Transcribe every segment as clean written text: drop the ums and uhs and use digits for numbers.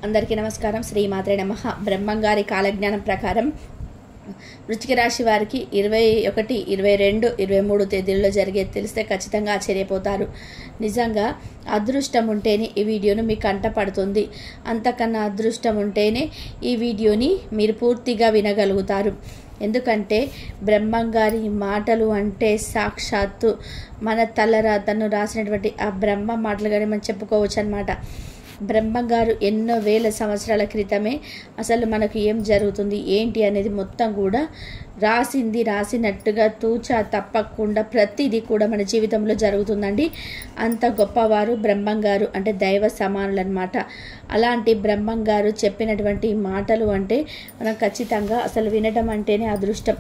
అందరికీ నమస్కారం. శ్రీమాత్రే నమః. బ్రహ్మంగారి కాలజ్ఞానం ప్రకారం వృశ్చిక రాశి వారికి 21, 22, 23 తేదీల్లో జరిగేది తెలిస్తే ఖచ్చితంగా ఆశ్చర్యపోతారు. నిజంగా అదృష్టం ఉంటేనే ఈ వీడియోను మీకు కంటపడుతుంది. అంతకన్నా అదృష్టం ఉంటేనే ఈ వీడియోని మీరు పూర్తిగా వినగలుగుతారు. ఎందుకంటే బ్రహ్మంగారి మాటలు అంటే సాక్షాత్తు మన తలరాతను రాసినటువంటి ఆ బ్రహ్మ మాటలుగానే మనం చెప్పుకోవచ్చు అన్నమాట. బ్రహ్మంగారు ఎన్నో వేల సంవత్సరాల క్రితమే అసలు మనకు ఏం జరుగుతుంది ఏంటి అనేది మొత్తం కూడా రాసినట్టుగా తూచా తప్పకుండా ప్రతిదీ కూడా మన జీవితంలో జరుగుతుందండి. అంత గొప్పవారు బ్రహ్మంగారు, అంటే దైవ సమానులు అన్నమాట. అలాంటి బ్రహ్మంగారు చెప్పినటువంటి మాటలు అంటే మనం ఖచ్చితంగా అసలు వినడం అంటేనే అదృష్టం.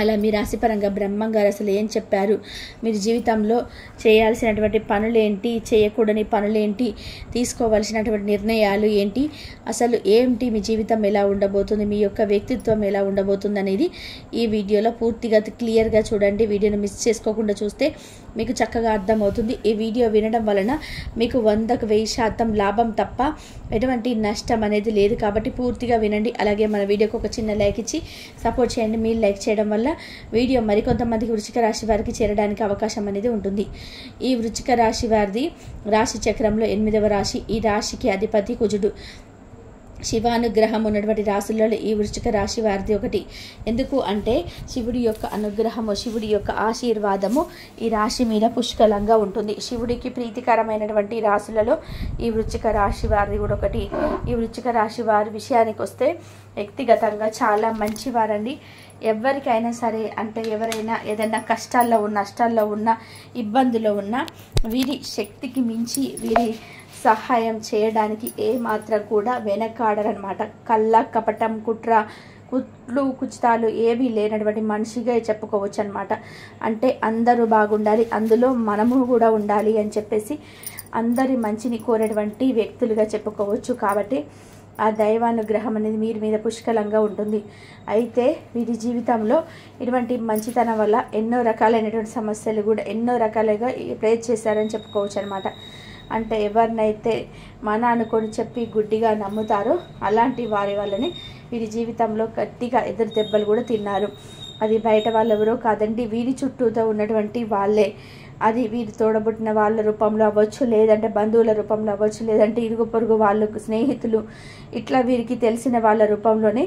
అలా మీ రాశిపరంగా బ్రహ్మంగారు అసలు ఏం చెప్పారు, మీరు జీవితంలో చేయాల్సినటువంటి పనులేంటి, చేయకూడని పనులేంటి, తీసుకోవాల్సినటువంటి నిర్ణయాలు ఏంటి, అసలు ఏంటి మీ జీవితం ఎలా ఉండబోతుంది, మీ యొక్క వ్యక్తిత్వం ఎలా ఉండబోతుంది అనేది ఈ వీడియోలో పూర్తిగా క్లియర్గా చూడండి. వీడియోని మిస్ చేసుకోకుండా చూస్తే మీకు చక్కగా అర్థమవుతుంది. ఈ వీడియో వినడం వలన మీకు 100కు 1000% లాభం తప్ప ఎటువంటి నష్టం అనేది లేదు. కాబట్టి పూర్తిగా వినండి. అలాగే మన వీడియోకి ఒక చిన్న లైక్ ఇచ్చి సపోర్ట్ చేయండి. మీరు లైక్ చేయడం వల్ల వీడియో మరికొంతమందికి వృశ్చిక రాశి వారికి చేరడానికి అవకాశం అనేది ఉంటుంది. ఈ వృశ్చిక రాశి వారిది రాశి చక్రంలో 8వ రాశి. ఈ రాశికి అధిపతి కుజుడు. శివానుగ్రహం ఉన్నటువంటి రాశులలో ఈ వృశ్చిక రాశి వారిది ఒకటి. ఎందుకు అంటే శివుడి యొక్క అనుగ్రహము, శివుడి యొక్క ఆశీర్వాదము ఈ రాశి మీద పుష్కలంగా ఉంటుంది. శివుడికి ప్రీతికరమైనటువంటి రాశులలో ఈ వృశ్చిక రాశి వారిది కూడా ఒకటి. ఈ వృశ్చిక రాశి వారి విషయానికి వస్తే వ్యక్తిగతంగా చాలా మంచివారండి. ఎవరికైనా సరే, అంటే ఎవరైనా ఏదైనా కష్టాల్లో ఉన్న, నష్టాల్లో ఉన్న, ఇబ్బందులో ఉన్న వీరి శక్తికి మించి వీరి సహాయం చేయడానికి ఏమాత్రం కూడా వెనకాడరనమాట. కళ్ళ కపటం, కుట్లు కుచితాలు ఏవీ లేనటువంటి మనిషిగా చెప్పుకోవచ్చు అనమాట. అంటే అందరూ బాగుండాలి, అందులో మనము కూడా ఉండాలి అని చెప్పేసి అందరి మంచిని కోరేటువంటి వ్యక్తులుగా చెప్పుకోవచ్చు. కాబట్టి ఆ దైవానుగ్రహం అనేది మీరు మీద పుష్కలంగా ఉంటుంది. అయితే వీరి జీవితంలో ఇటువంటి మంచితనం వల్ల ఎన్నో రకాలైనటువంటి సమస్యలు కూడా ఎన్నో రకాలుగా ప్రేర్ చేశారని చెప్పుకోవచ్చు అనమాట. అంటే ఎవరినైతే మన అనుకొని చెప్పి గుడ్డిగా నమ్ముతారో అలాంటి వారి వల్లనే వీరి జీవితంలో గట్టిగా ఎదురు దెబ్బలు కూడా తిన్నారు. అది బయట వాళ్ళు ఎవరో కాదండి, వీరి చుట్టూతో ఉన్నటువంటి వాళ్ళే. అది వీరి తోడబుట్టిన వాళ్ళ రూపంలో అవ్వచ్చు, లేదంటే బంధువుల రూపంలో అవ్వచ్చు, లేదంటే ఇరుగు పొరుగు వాళ్ళు, స్నేహితులు, ఇట్లా వీరికి తెలిసిన వాళ్ళ రూపంలోనే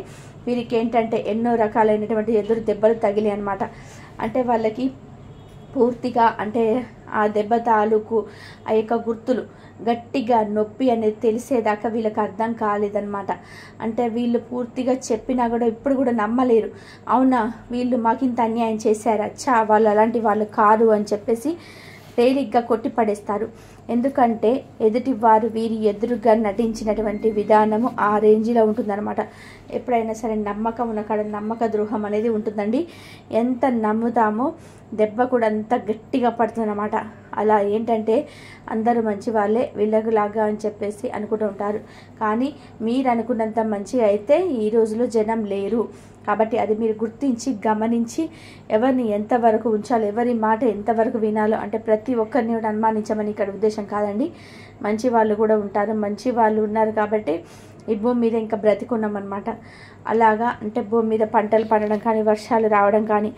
వీరికి ఏంటంటే ఎన్నో రకాలైనటువంటి ఎదురు దెబ్బలు తగిలి అనమాట. అంటే వాళ్ళకి పూర్తిగా అంటే ఆ దెబ్బ తాలూకు ఆ యొక్క గుర్తులు గట్టిగా నొప్పి అనేది తెలిసేదాకా వీళ్ళకి అర్థం కాలేదన్నమాట. అంటే వీళ్ళు పూర్తిగా చెప్పినా కూడా ఇప్పుడు కూడా నమ్మలేరు. అవునా, వీళ్ళు మాకింత అన్యాయం చేశారా, చా వాళ్ళు అలాంటి వాళ్ళు కారు అని చెప్పేసి తేలిగ్గా కొట్టిపడేస్తారు. ఎందుకంటే ఎదుటి వారు వీరి ఎదురుగా నటించినటువంటి విధానము ఆ రేంజ్లో ఉంటుందన్నమాట. ఎప్పుడైనా సరే నమ్మకం ఉన్న కాడ నమ్మక ద్రోహం అనేది ఉంటుందండి. ఎంత నమ్ముతామో దెబ్బ కూడా అంత గట్టిగా పడుతుందన్నమాట. అలా ఏంటంటే అందరూ మంచి వాళ్ళే వీళ్ళకు లాగా అని చెప్పేసి అనుకుంటూ ఉంటారు. కానీ మీరు అనుకున్నంత మంచి అయితే ఈ రోజులో జనం లేరు. కాబట్టి అది మీరు గుర్తించి గమనించి ఎవరిని ఎంతవరకు ఉంచాలో, ఎవరి మాట ఎంతవరకు వినాలో, అంటే ప్రతి ఒక్కరిని కూడా అనుమానించమని ఇక్కడ ఉద్దేశం కాదండి. మంచి వాళ్ళు కూడా ఉంటారు, మంచి వాళ్ళు ఉన్నారు కాబట్టి ఈ భూమి మీద ఇంకా బ్రతికున్నామన్నమాట. అలాగా అంటే భూమి మీద పంటలు పండడం కానీ, వర్షాలు రావడం కానీ,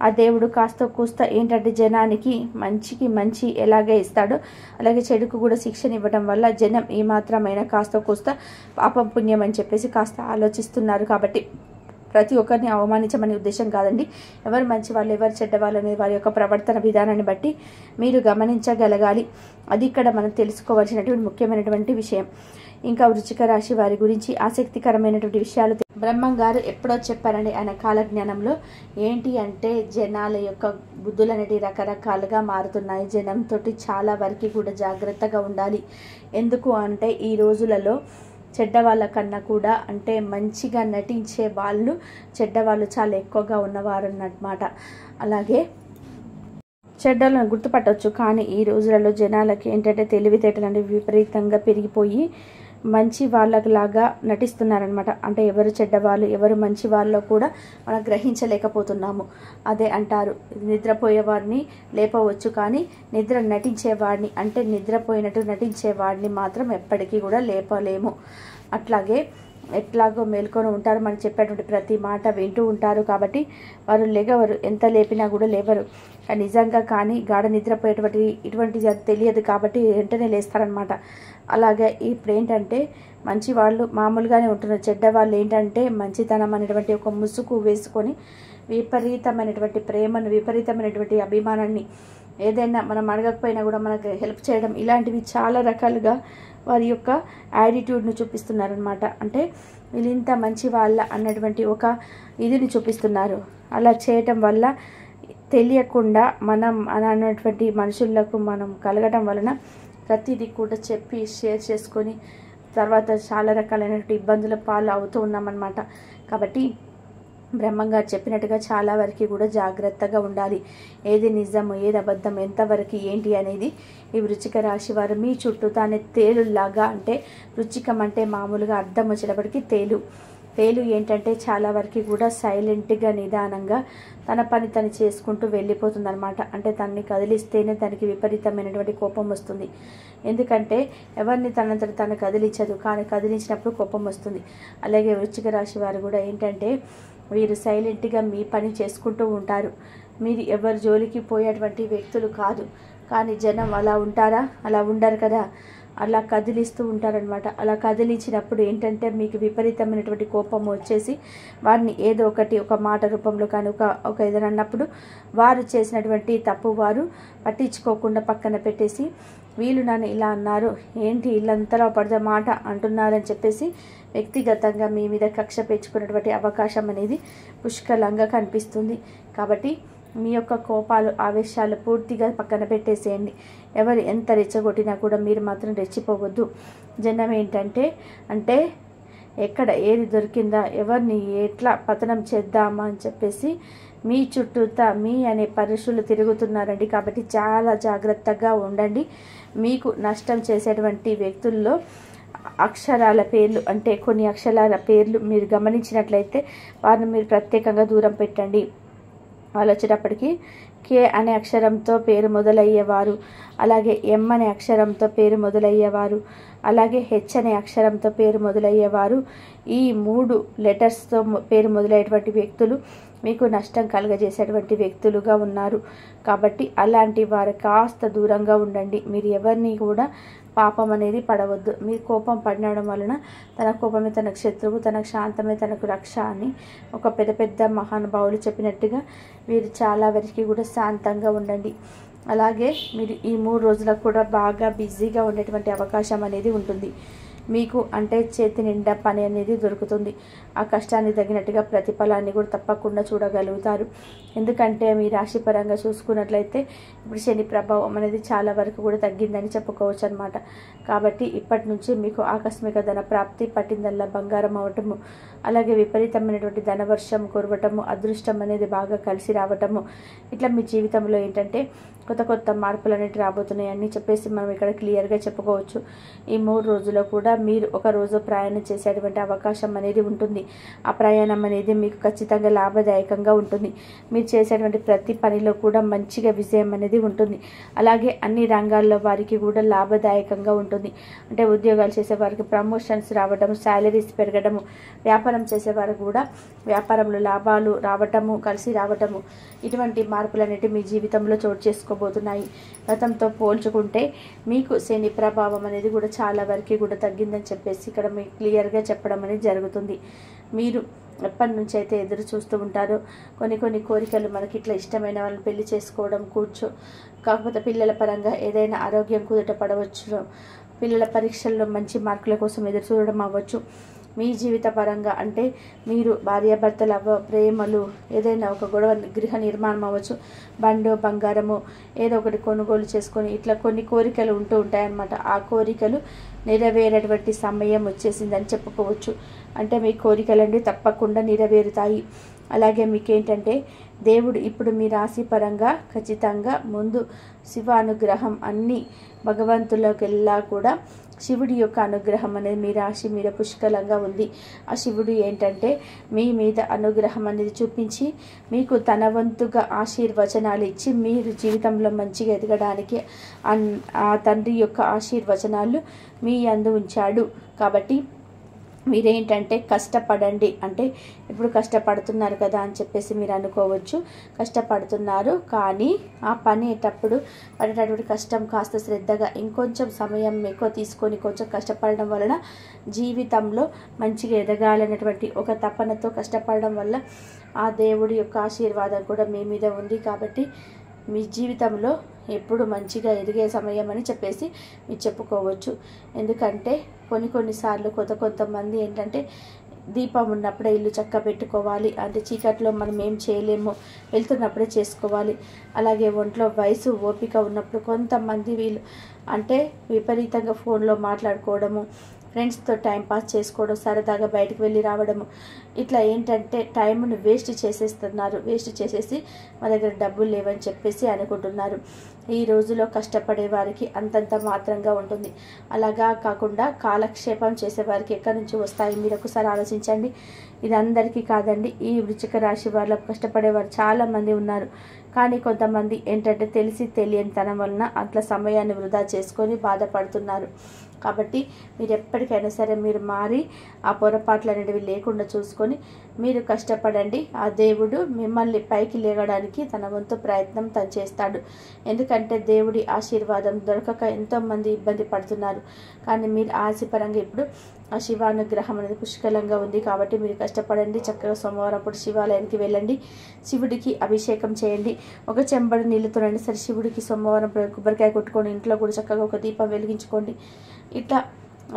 ఆ దేవుడు కాస్త కూస్త ఏంటంటే జనానికి మంచికి మంచి ఎలాగే ఇస్తాడో అలాగే చెడుకు కూడా శిక్షణ ఇవ్వడం వల్ల జనం ఏమాత్రమైనా కాస్త కూస్త పాపం పుణ్యం అని చెప్పేసి కాస్త ఆలోచిస్తున్నారు. కాబట్టి ప్రతి ఒక్కరిని అవమానించమనే ఉద్దేశం కాదండి. ఎవరు మంచి వాళ్ళు, ఎవరు చెడ్డవాళ్ళు అనేది వారి యొక్క ప్రవర్తన విధానాన్ని బట్టి మీరు గమనించగలగాలి. అది ఇక్కడ మనం తెలుసుకోవాల్సినటువంటి ముఖ్యమైనటువంటి విషయం. ఇంకా వృశ్చిక రాశి వారి గురించి ఆసక్తికరమైనటువంటి విషయాలు బ్రహ్మంగారు ఎప్పుడో చెప్పారండి ఆయన కాలజ్ఞానంలో. ఏంటి అంటే జనాల యొక్క బుద్ధులు అనేవి రకరకాలుగా మారుతున్నాయి. జనంతో చాలా వరకు కూడా జాగ్రత్తగా ఉండాలి. ఎందుకు అంటే ఈ రోజులలో చెడ్డవాళ్ళ కన్నా కూడా అంటే మంచిగా నటించే వాళ్ళు చెడ్డవాళ్ళు చాలా ఎక్కువగా ఉన్నవారు అన్నమాట. అలాగే చెడ్డలను గుర్తుపట్టవచ్చు. కానీ ఈ రోజులలో జనాలకి ఏంటంటే తెలివితేటలు అనేవి విపరీతంగా పెరిగిపోయి మంచి వాళ్ళలాగా నటిస్తున్నారనమాట. అంటే ఎవరు చెడ్డవాళ్ళు ఎవరు మంచి వాళ్ళో కూడా మనం గ్రహించలేకపోతున్నాము. అదే అంటారు, నిద్రపోయేవాడిని లేపవచ్చు కానీ నిద్ర నటించేవాడిని అంటే నిద్రపోయినట్టు నటించేవాడిని మాత్రం ఎప్పటికీ కూడా లేపలేము. అట్లాగే ఎట్లాగో మేల్కొని ఉంటారు, మనం చెప్పేటువంటి ప్రతి మాట వింటూ ఉంటారు కాబట్టి వారు లేగవరు, ఎంత లేపినా కూడా లేవరు. నిజంగా కానీ గాఢ నిద్రపోయేటువంటి ఇటువంటిది అది తెలియదు కాబట్టి వెంటనే లేస్తారనమాట. అలాగే ఇప్పుడు ఏంటంటే మంచి వాళ్ళు మామూలుగానే ఉంటున్నారు, చెడ్డవాళ్ళు ఏంటంటే మంచితనం అనేటువంటి ఒక ముసుగు వేసుకొని విపరీతమైనటువంటి ప్రేమను విపరీతమైనటువంటి అభిమానాన్ని ఏదైనా మనం అడగకపోయినా కూడా మనకు హెల్ప్ చేయడం ఇలాంటివి చాలా రకాలుగా వారి యొక్క యాటిట్యూడ్ను చూపిస్తున్నారనమాట. అంటే వీళ్ళింత మంచి వాళ్ళ అన్నటువంటి ఒక ఇదిని చూపిస్తున్నారు. అలా చేయటం వల్ల తెలియకుండా మనం అన్నటువంటి మనుషులకు మనం కలగడం వలన ప్రతిదీ కూడా చెప్పి షేర్ చేసుకొని తర్వాత చాలా రకాలైనటువంటి ఇబ్బందుల పాలు అవుతూ ఉన్నామన్నమాట. కాబట్టి బ్రహ్మంగారు చెప్పినట్టుగా చాలా వరకు కూడా జాగ్రత్తగా ఉండాలి. ఏది నిజము ఏది అబద్ధం ఎంతవరకు ఏంటి అనేది ఈ వృశ్చిక రాశి వారు మీ చుట్టూ తానే తేలులాగా, అంటే వృశ్చికం అంటే మామూలుగా అర్థం వచ్చేటప్పటికి తేలు ఏంటంటే చాలా వరకు కూడా సైలెంట్గా నిదానంగా తన పని తను చేసుకుంటూ వెళ్ళిపోతుంది అనమాట. అంటే తనని కదిలిస్తేనే తనకి విపరీతమైనటువంటి కోపం వస్తుంది. ఎందుకంటే ఎవరిని తనంతట తను కదిలించదు, కానీ కదిలించినప్పుడు కోపం వస్తుంది. అలాగే వృశ్చిక రాశి వారు కూడా ఏంటంటే వీరు సైలెంట్గా మీ పని చేసుకుంటూ ఉంటారు. మీరు ఎవరి జోలికి పోయేటువంటి వ్యక్తులు కాదు. కానీ జనం అలా ఉంటారా? అలా ఉండరు కదా, అలా కదిలిస్తూ ఉంటారనమాట. అలా కదిలించినప్పుడు ఏంటంటే మీకు విపరీతమైనటువంటి కోపం వచ్చేసి వారిని ఏదో ఒకటి ఒక మాట రూపంలో కానీ ఒక ఏదైనా అన్నప్పుడు వారు చేసినటువంటి తప్పు వారు పట్టించుకోకుండా పక్కన పెట్టేసి వీళ్ళు నన్ను ఇలా అన్నారు ఏంటి ఇల్లంతలో పడితే మాట అంటున్నారని చెప్పేసి వ్యక్తిగతంగా మీ మీద కక్ష పెంచుకున్నటువంటి అవకాశం అనేది పుష్కలంగా కనిపిస్తుంది. కాబట్టి మీ యొక్క కోపాలు ఆవేశాలు పూర్తిగా పక్కన పెట్టేసేయండి. ఎవరు ఎంత రెచ్చగొట్టినా కూడా మీరు మాత్రం రెచ్చిపోవద్దు. జనం ఏంటంటే అంటే ఎక్కడ ఏది దొరికిందా ఎవరిని ఎట్లా పతనం చేద్దామా అని చెప్పేసి మీ చుట్టూతా మీ అనే పరుషులు తిరుగుతున్నారండి. కాబట్టి చాలా జాగ్రత్తగా ఉండండి. మీకు నష్టం చేసేటువంటి వ్యక్తుల్లో అక్షరాల పేర్లు అంటే కొన్ని అక్షరాల పేర్లు మీరు గమనించినట్లయితే వారిని మీరు ప్రత్యేకంగా దూరం పెట్టండి. వాళ్ళు వచ్చేటప్పటికి కే అనే అక్షరంతో పేరు మొదలయ్యేవారు, అలాగే ఎం అనే అక్షరంతో పేరు మొదలయ్యేవారు, అలాగే హెచ్ అనే అక్షరంతో పేరు మొదలయ్యేవారు, ఈ 3 లెటర్స్తో పేరు మొదలయ్యేటువంటి వ్యక్తులు మీకు నష్టం కలుగజేసేటువంటి వ్యక్తులుగా ఉన్నారు. కాబట్టి అలాంటి వారు కాస్త దూరంగా ఉండండి. మీరు ఎవరిని కూడా పాపం అనేది పడవద్దు. మీరు కోపం పడడం వలన తన కోపమే తనకు శత్రువు, తనకు శాంతమే తనకు రక్ష అని ఒక పెద్ద మహానుభావులు చెప్పినట్టుగా మీరు చాలా వరకు కూడా శాంతంగా ఉండండి. అలాగే మీరు ఈ 3 రోజులకు కూడా బాగా బిజీగా ఉండేటువంటి అవకాశం అనేది ఉంటుంది. మీకు అంటే చేతి నిండా పని అనేది దొరుకుతుంది. ఆ కష్టానికి తగినట్టుగా ప్రతిఫలాన్ని కూడా తప్పకుండా చూడగలుగుతారు. ఎందుకంటే మీ రాశి పరంగా చూసుకున్నట్లయితే ఇప్పుడు శని ప్రభావం అనేది చాలా వరకు కూడా తగ్గిందని చెప్పుకోవచ్చు అనమాట. కాబట్టి ఇప్పటి నుంచి మీకు ఆకస్మిక ధన ప్రాప్తి, పట్టిందల్లా బంగారం అవటము, అలాగే విపరీతమైనటువంటి ధనవర్షం కురవటము, అదృష్టం అనేది బాగా కలిసి రావటము, ఇట్లా మీ జీవితంలో ఏంటంటే కొత్త మార్పులు అనేవి రాబోతున్నాయని చెప్పేసి మనం ఇక్కడ క్లియర్గా చెప్పుకోవచ్చు. ఈ 3 రోజుల్లో కూడా మీరు ఒక రోజు ప్రయాణం చేసేటువంటి అవకాశం అనేది ఉంటుంది. ఆ ప్రయాణం అనేది మీకు ఖచ్చితంగా లాభదాయకంగా ఉంటుంది. మీరు చేసేటువంటి ప్రతి పనిలో కూడా మంచిగా విజయం అనేది ఉంటుంది. అలాగే అన్ని రంగాల్లో వారికి కూడా లాభదాయకంగా ఉంటుంది. అంటే ఉద్యోగాలు చేసే వారికి ప్రమోషన్స్ రావడము, శాలరీస్ పెరగడము, వ్యాపారం చేసేవారు కూడా వ్యాపారంలో లాభాలు రావటము, కలిసి రావటము, ఇటువంటి మార్పులు అనేవి మీ జీవితంలో చోటు చేసుకోబోతున్నాయి. గతంతో పోల్చుకుంటే మీకు శని ప్రభావం అనేది కూడా చాలా వరకు కూడా తగ్గిందని చెప్పేసి ఇక్కడ మీకు క్లియర్గా చెప్పడం అనేది జరుగుతుంది. మీరు ఎప్పటి నుంచి అయితే ఎదురు చూస్తూ ఉంటారో కొన్ని కోరికలు మనకి ఇట్లా ఇష్టమైన వాళ్ళని పెళ్లి చేసుకోవడం కాకపోతే పిల్లల పరంగా ఏదైనా ఆరోగ్యం కుదుట పడవచ్చు, పిల్లల పరీక్షల్లో మంచి మార్కుల కోసం ఎదురు చూడడం అవ్వచ్చు, మీ జీవిత పరంగా అంటే మీరు భార్యాభర్తల ప్రేమలు ఏదైనా ఒక గొడవ గృహ నిర్మాణం అవ్వచ్చు, బండో బంగారము ఏదో ఒకటి కొనుగోలు చేసుకొని ఇట్లా కొన్ని కోరికలు ఉంటూ ఉంటాయన్నమాట. ఆ కోరికలు నెరవేరేటువంటి సమయం వచ్చేసిందని చెప్పుకోవచ్చు. అంటే మీ కోరికలన్నీ తప్పకుండా నెరవేరుతాయి. అలాగే మీకేంటంటే దేవుడు ఇప్పుడు మీ రాశి పరంగా ఖచ్చితంగా ముందు శివ అనుగ్రహం అన్ని భగవంతులకెల్లా కూడా శివుడి యొక్క అనుగ్రహం అనేది మీ రాశి మీద పుష్కలంగా ఉంది. ఆ శివుడు ఏంటంటే మీ మీద అనుగ్రహం అనేది చూపించి మీకు తన వంతుగా ఆశీర్వచనాలు ఇచ్చి మీరు జీవితంలో మంచిగా ఎదగడానికి ఆ తండ్రి యొక్క ఆశీర్వచనాలు మీ యందు ఉంచాడు. కాబట్టి మీరేంటంటే కష్టపడండి. అంటే ఇప్పుడు కష్టపడుతున్నారు కదా అని చెప్పేసి మీరు అనుకోవచ్చు. కష్టపడుతున్నారు, కానీ ఆ పనేటప్పుడు పడేటటువంటి కష్టం కాస్త శ్రద్ధగా ఇంకొంచెం సమయం ఎక్కువ తీసుకొని కొంచెం కష్టపడడం వలన జీవితంలో మంచిగా ఎదగాలనేటువంటి ఒక తపనతో కష్టపడడం వల్ల ఆ దేవుడి యొక్క ఆశీర్వాదం కూడా మీ మీద ఉంది. కాబట్టి మీ జీవితంలో ఎప్పుడు మంచిగా ఎదిగే సమయం అని చెప్పేసి మీరు చెప్పుకోవచ్చు. ఎందుకంటే కొన్నిసార్లు కొంతమంది ఏంటంటే దీపం ఉన్నప్పుడే ఇల్లు చక్క పెట్టుకోవాలి, అంటే చీకట్లో మనం ఏం చేయలేము, వెళ్తున్నప్పుడే చేసుకోవాలి. అలాగే ఒంట్లో వయసు ఓపిక ఉన్నప్పుడు కొంతమంది వీళ్ళు అంటే విపరీతంగా ఫోన్లో మాట్లాడుకోవడము, ఫ్రెండ్స్తో టైంపాస్ చేసుకోవడం, సరదాగా బయటకు వెళ్ళి రావడము, ఇట్లా ఏంటంటే టైంను వేస్ట్ చేసేస్తున్నారు. వేస్ట్ చేసేసి మా దగ్గర డబ్బులు లేవని చెప్పేసి అనుకుంటున్నారు. ఈ రోజులో కష్టపడే వారికి అంతంత మాత్రంగా ఉంటుంది. అలాగా కాకుండా కాలక్షేపం చేసేవారికి ఎక్కడి నుంచి వస్తాయి మీరు ఒకసారి ఆలోచించండి. ఇది అందరికీ కాదండి. ఈ వృశ్చిక రాశి వాళ్ళ కష్టపడేవారు చాలామంది ఉన్నారు. కానీ కొంతమంది ఏంటంటే తెలిసి తెలియని తనం వలన అట్లా సమయాన్ని వృధా చేసుకొని బాధపడుతున్నారు. కాబట్టి మీరు ఎప్పటికైనా సరే మీరు మారి ఆ పొరపాట్లు అనేటివి లేకుండా చూసుకొని మీరు కష్టపడండి. ఆ దేవుడు మిమ్మల్ని పైకి లేగడానికి తన వంతు ప్రయత్నం తను చేస్తాడు. ఎందుకంటే దేవుడి ఆశీర్వాదం దొరకక ఎంతోమంది ఇబ్బంది పడుతున్నారు. కానీ మీరు ఆశపరంగా ఇప్పుడు ఆ శివానుగ్రహం అనేది పుష్కలంగా ఉంది. కాబట్టి మీరు కష్టపడండి. చక్కగా సోమవారం అప్పుడు శివాలయానికి వెళ్ళండి, శివుడికి అభిషేకం చేయండి. ఒక చెంబడి నీళ్ళతో రండి సరే శివుడికి సోమవారం కొబ్బరికాయ కొట్టుకొని ఇంట్లో కూడా చక్కగా ఒక దీపం వెలిగించుకోండి. ఇట్లా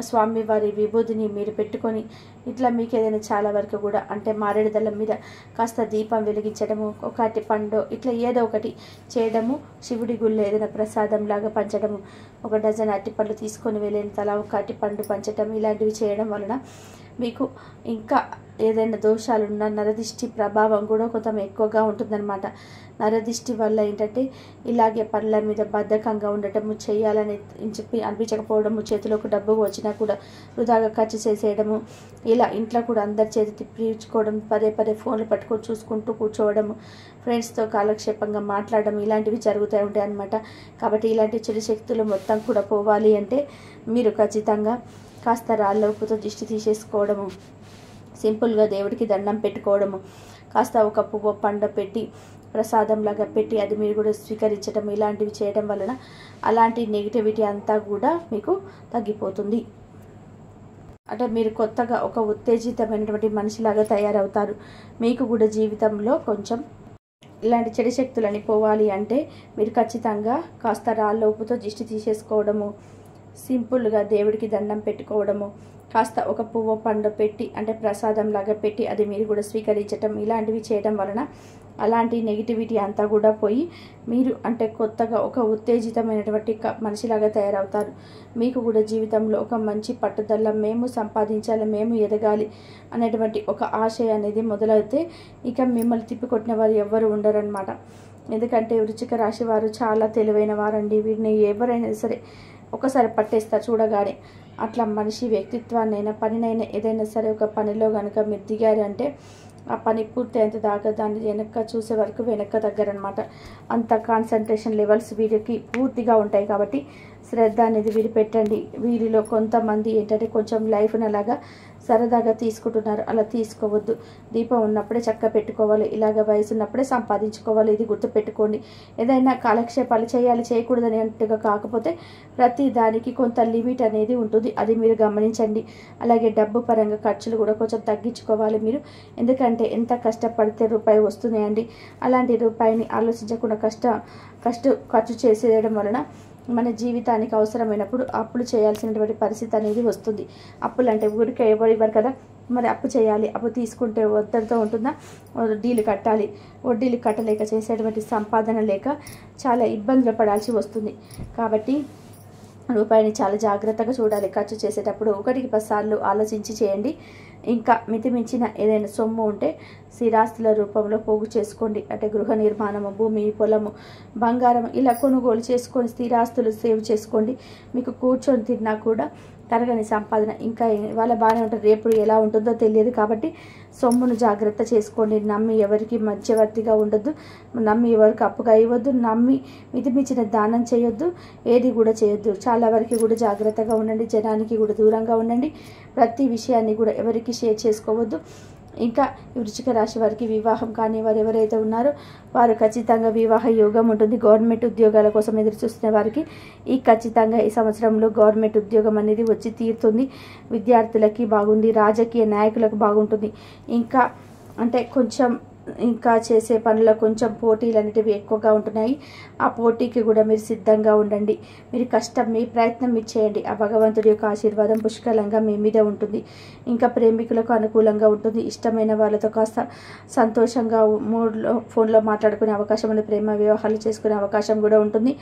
స్వామివారి విభూతిని మీరు పెట్టుకొని ఇట్లా మీకు ఏదైనా చాలా వరకు కూడా అంటే మారేడు దళం మీద కాస్త దీపం వెలిగించడము, ఒక అరటి పండు ఇట్లా ఏదో ఒకటి చేయడము, శివుడి గుళ్ళో ఏదైనా ప్రసాదం లాగా పంచడము, ఒక డజన్ అరటి పండ్లు తీసుకొని వెళ్ళిన తలా ఒక అరటి పండు పంచడం, ఇలాంటివి చేయడం వలన మీకు ఇంకా ఏదైనా దోషాలున్నా నరదిష్టి ప్రభావం కూడా కొంత ఎక్కువగా ఉంటుందన్నమాట. నరదిష్టి వల్ల ఏంటంటే ఇలాగే పనుల మీద బద్ధకంగా ఉండటము, చేయాలని చెప్పి అనిపించకపోవడము, చేతిలోకి డబ్బు వచ్చినా కూడా వృధాగా ఖర్చు చేసేయడము, ఇలా ఇంట్లో కూడా అందరి చేతి తిప్పించుకోవడం, పదే ఫోన్లు పట్టుకొని చూసుకుంటూ కూర్చోవడము, ఫ్రెండ్స్తో కాలక్షేపంగా మాట్లాడడం, ఇలాంటివి జరుగుతూ ఉంటాయి అన్నమాట. కాబట్టి ఇలాంటి చెడు శక్తులు మొత్తం కూడా పోవాలి అంటే మీరు ఖచ్చితంగా కాస్త రాళ్ళ ఉప్పుతో దిష్టి తీసేసుకోవడము, సింపుల్గా దేవుడికి దండం పెట్టుకోవడము, కాస్త ఒక పువ్వు పండు పెట్టి ప్రసాదంలాగా పెట్టి అది మీరు కూడా స్వీకరించడం, ఇలాంటివి చేయడం వలన అలాంటి నెగిటివిటీ అంతా కూడా మీకు తగ్గిపోతుంది. అంటే మీరు కొత్తగా ఒక ఉత్తేజితమైనటువంటి మనిషిలాగా తయారవుతారు. మీకు కూడా జీవితంలో కొంచెం ఇలాంటి చెడు శక్తులని పోవాలి అంటే మీరు ఖచ్చితంగా కాస్త రాళ్ళ ఉప్పుతో దిష్టి తీసేసుకోవడము, సింపుల్గా దేవుడికి దండం పెట్టుకోవడము, కాస్త ఒక పువ్వు పండు పెట్టి అంటే ప్రసాదం లాగా పెట్టి అది మీరు కూడా స్వీకరించటం, ఇలాంటివి చేయడం వలన అలాంటి నెగిటివిటీ అంతా కూడా పోయి మీరు అంటే కొత్తగా ఒక ఉత్తేజితమైనటువంటి మనిషిలాగా తయారవుతారు. మీకు కూడా జీవితంలో ఒక మంచి పట్టుదల, మేము సంపాదించాలి, మేము ఎదగాలి అనేటువంటి ఒక ఆశయం అనేది మొదలైతే ఇక మిమ్మల్ని తిప్పికొట్టిన వారు ఎవ్వరు ఉండరన్నమాట. ఎందుకంటే వృశ్చిక రాశి వారు చాలా తెలివైన వారండి. వీరిని ఎవరైనా సరే ఒకసారి పట్టేస్తారు చూడగానే. అట్లా మనిషి వ్యక్తిత్వాన్నైనా పనినైనా ఏదైనా సరే ఒక పనిలో కనుక మీరు దిగారు అంటే ఆ పని పూర్తయ్యేంత దాకా దాన్ని వెనక్కి చూసే వరకు వెనక్కి దగ్గరనమాట. అంత కాన్సన్ట్రేషన్ లెవెల్స్ వీరికి పూర్తిగా ఉంటాయి. కాబట్టి శ్రద్ధ అనేది వీరు పెట్టండి. వీరిలో కొంతమంది ఏంటంటే కొంచెం లైఫ్ని అలాగా సరదాగా తీసుకుంటున్నారు. అలా తీసుకోవద్దు. దీపం ఉన్నప్పుడే చక్క పెట్టుకోవాలి. ఇలాగ వయసు ఉన్నప్పుడే సంపాదించుకోవాలి. ఇది గుర్తుపెట్టుకోండి. ఏదైనా కాలక్షేపాలు చేయాలి చేయకూడదని అన్నట్టుగా కాకపోతే ప్రతి దానికి కొంత లిమిట్ అనేది ఉంటుంది. అది మీరు గమనించండి. అలాగే డబ్బు పరంగా ఖర్చులు కూడా కొంచెం తగ్గించుకోవాలి మీరు. ఎందుకంటే ఎంత కష్టపడితే రూపాయి వస్తున్నాయండి. అలాంటి రూపాయిని ఆలోచించకుండా ఖర్చు చేసేయడం వలన మన జీవితానికి అవసరమైనప్పుడు అప్పులు చేయాల్సినటువంటి పరిస్థితి అనేది వస్తుంది. అప్పులు అంటే ఊరికే ఎవరు ఇవ్వరు కదా, మరి అప్పు చేయాలి. అప్పు తీసుకుంటే ఒత్తిడితో ఉంటుందా, వడ్డీలు కట్టాలి. వడ్డీలు కట్టలేక చేసేటువంటి సంపాదన లేక చాలా ఇబ్బందులు పడాల్సి వస్తుంది. కాబట్టి రూపాయిని చాలా జాగ్రత్తగా చూడాలి. ఖర్చు చేసేటప్పుడు 1-10 సార్లు ఆలోచించి చేయండి. ఇంకా మితిమించిన ఏదైనా సొమ్ము ఉంటే స్థిరాస్తుల రూపంలో పోగు చేసుకోండి. అంటే గృహ నిర్మాణము, భూమి, పొలము, బంగారం ఇలా కొనుగోలు చేసుకొని స్థిరాస్తులు సేవ్ చేసుకోండి. మీకు కూర్చొని తిన్నా కూడా తరగని సంపాదన. ఇంకా ఇవాళ బాగానే ఉంటుంది, రేపు ఎలా ఉంటుందో తెలియదు కాబట్టి సొమ్మును జాగ్రత్త చేసుకోండి. నమ్మి ఎవరికి మధ్యవర్తిగా ఉండొద్దు, నమ్మి ఎవరికి అప్పుగా ఇవ్వద్దు, నమ్మి మితిమించిన దానం చేయొద్దు, ఏది కూడా చేయొద్దు. చాలా వరకు కూడా జాగ్రత్తగా ఉండండి, జనానికి కూడా దూరంగా ఉండండి, ప్రతి విషయాన్ని కూడా ఎవరికి షేర్ చేసుకోవద్దు. ఇంకా వృశ్చిక రాశి వారికి వివాహం కానీ వారు ఎవరైతే ఉన్నారో వారు ఖచ్చితంగా వివాహ యోగం ఉంటుంది. గవర్నమెంట్ ఉద్యోగాల కోసం ఎదురు చూస్తున్న వారికి ఖచ్చితంగా ఈ సంవత్సరంలో గవర్నమెంట్ ఉద్యోగం అనేది వచ్చి తీరుతుంది. విద్యార్థులకి బాగుంది, రాజకీయ నాయకులకు బాగుంటుంది. ఇంకా అంటే కొంచెం ఇంకా చేసే పనుల్లో కొంచెం పోటీలు అనేటివి ఎక్కువగా ఉంటున్నాయి. ఆ పోటీకి కూడా మీరు సిద్ధంగా ఉండండి. మీరు కష్టం, మీ ప్రయత్నం మీరు చేయండి. ఆ భగవంతుడి యొక్క ఆశీర్వాదం పుష్కలంగా మీ మీద ఉంటుంది. ఇంకా ప్రేమికులకు అనుకూలంగా ఉంటుంది. ఇష్టమైన వాళ్ళతో కాస్త సంతోషంగా ఫోన్లో మాట్లాడుకునే అవకాశం ఉంది. ప్రేమ వివాహాలు చేసుకునే అవకాశం కూడా ఉంటుంది.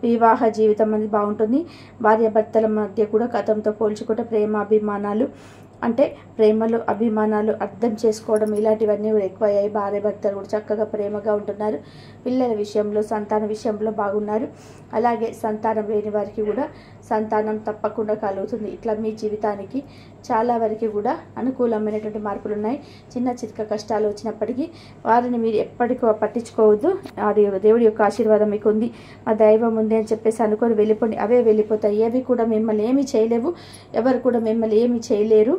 వివాహ జీవితం అనేది బాగుంటుంది. భార్యాభర్తల మధ్య కూడా గతంతో పోల్చుకుంటే ప్రేమ అభిమానాలు అంటే ప్రేమలు అభిమానాలు అర్థం చేసుకోవడం ఇలాంటివన్నీ కూడా ఎక్కువయ్యాయి. భార్యాభర్తలు కూడా చక్కగా ప్రేమగా ఉంటున్నారు. పిల్లల విషయంలో, సంతాన విషయంలో బాగున్నారు. అలాగే సంతానం లేని వారికి కూడా సంతానం తప్పకుండా కలుగుతుంది. ఇట్లా మీ జీవితానికి చాలా వరకు కూడా అనుకూలమైనటువంటి మార్పులు ఉన్నాయి. చిన్న చితక కష్టాలు వచ్చినప్పటికీ వారిని మీరు ఎప్పటికీ పట్టించుకోవద్దు. దేవుడి యొక్క ఆశీర్వాదం మీకు ఉంది, మా దైవం ఉంది అని చెప్పేసి అనుకొని వెళ్ళిపోండి. అవే వెళ్ళిపోతాయి. ఏవి కూడా మిమ్మల్ని ఏమీ చేయలేవు, ఎవరు కూడా మిమ్మల్ని ఏమీ చేయలేరు.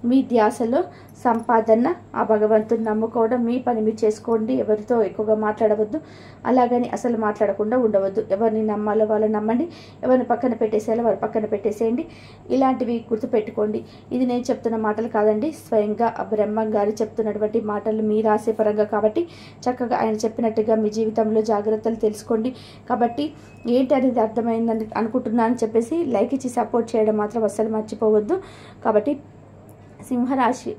మీ ధ్యాసలో సంపాదన, ఆ భగవంతుని నమ్ముకోవడం, మీ పని మీరు చేసుకోండి. ఎవరితో ఎక్కువగా మాట్లాడవద్దు, అలాగని అసలు మాట్లాడకుండా ఉండవద్దు. ఎవరిని నమ్మాలో వాళ్ళని నమ్మండి, ఎవరిని పక్కన పెట్టేసేయాలో వారు పక్కన పెట్టేసేయండి. ఇలాంటివి గుర్తుపెట్టుకోండి. ఇది నేను చెప్తున్న మాటలు కాదండి, స్వయంగా ఆ బ్రహ్మం గారు చెప్తున్నటువంటి మాటలు మీ రాసే పరంగా కాబట్టి చక్కగా ఆయన చెప్పినట్టుగా మీ జీవితంలో జాగ్రత్తలు తెలుసుకోండి. కాబట్టి ఏంటి అనేది అర్థమైందని అనుకుంటున్నాను చెప్పేసి లైక్ ఇచ్చి సపోర్ట్ చేయడం మాత్రం అస్సలు మర్చిపోవద్దు. కాబట్టి సింహరాశి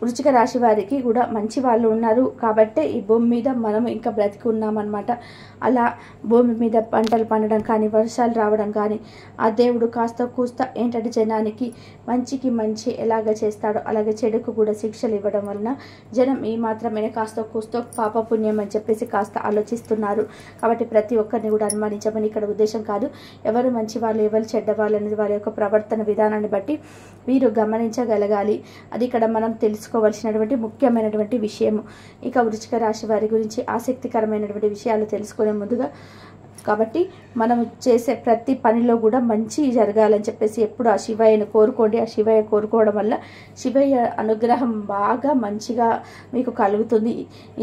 వృశ్చిక రాశి వారికి కూడా మంచి వాళ్ళు ఉన్నారు కాబట్టే ఈ భూమి మీద మనం ఇంకా బ్రతికి ఉన్నామన్నమాట. అలా భూమి మీద పంటలు పండడం కానీ, వర్షాలు రావడం కానీ, ఆ దేవుడు కాస్త కూస్త ఏంటంటే జనానికి మంచికి మంచి ఎలాగ చేస్తాడో అలాగే చెడుకు కూడా శిక్షలు ఇవ్వడం వలన జనం ఈ మాత్రమే కాస్త కూస్తో పాపపుణ్యం అని చెప్పేసి కాస్త ఆలోచిస్తున్నారు. కాబట్టి ప్రతి ఒక్కరిని కూడా అనుమానించమని ఇక్కడ ఉద్దేశం కాదు. ఎవరు మంచి వాళ్ళు, ఎవరు చెడ్డవాళ్ళు అనేది వారి యొక్క ప్రవర్తన విధానాన్ని బట్టి వీరు గమనించగలగాలి. అది ఇక్కడ మనం తెలుసుకోవాల్సినటువంటి ముఖ్యమైనటువంటి విషయము. ఇక వృశ్చిక రాశి వారి గురించి ఆసక్తికరమైనటువంటి విషయాలు తెలుసుకునే ముందుగా కాబట్టి మనం చేసే ప్రతి పనిలో కూడా మంచి జరగాలని చెప్పేసి ఎప్పుడు ఆ శివయ్యను కోరుకోండి. ఆ శివయ్య కోరుకోవడం వల్ల శివయ్య అనుగ్రహం బాగా మంచిగా మీకు కలుగుతుంది.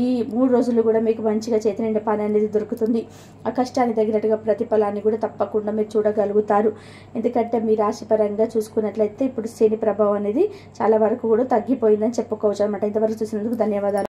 ఈ 3 రోజులు కూడా మీకు మంచిగా చేతి నిండా పని అనేది దొరుకుతుంది. ఆ కష్టానికి తగినట్టుగా ప్రతిఫలాన్ని కూడా తప్పకుండా మీరు చూడగలుగుతారు. ఎందుకంటే మీ రాశి పరంగా చూసుకున్నట్లయితే ఇప్పుడు శని ప్రభావం అనేది చాలా వరకు కూడా తగ్గిపోయిందని చెప్పుకోవచ్చు అనమాట. ఇంతవరకు చూసినందుకు ధన్యవాదాలు.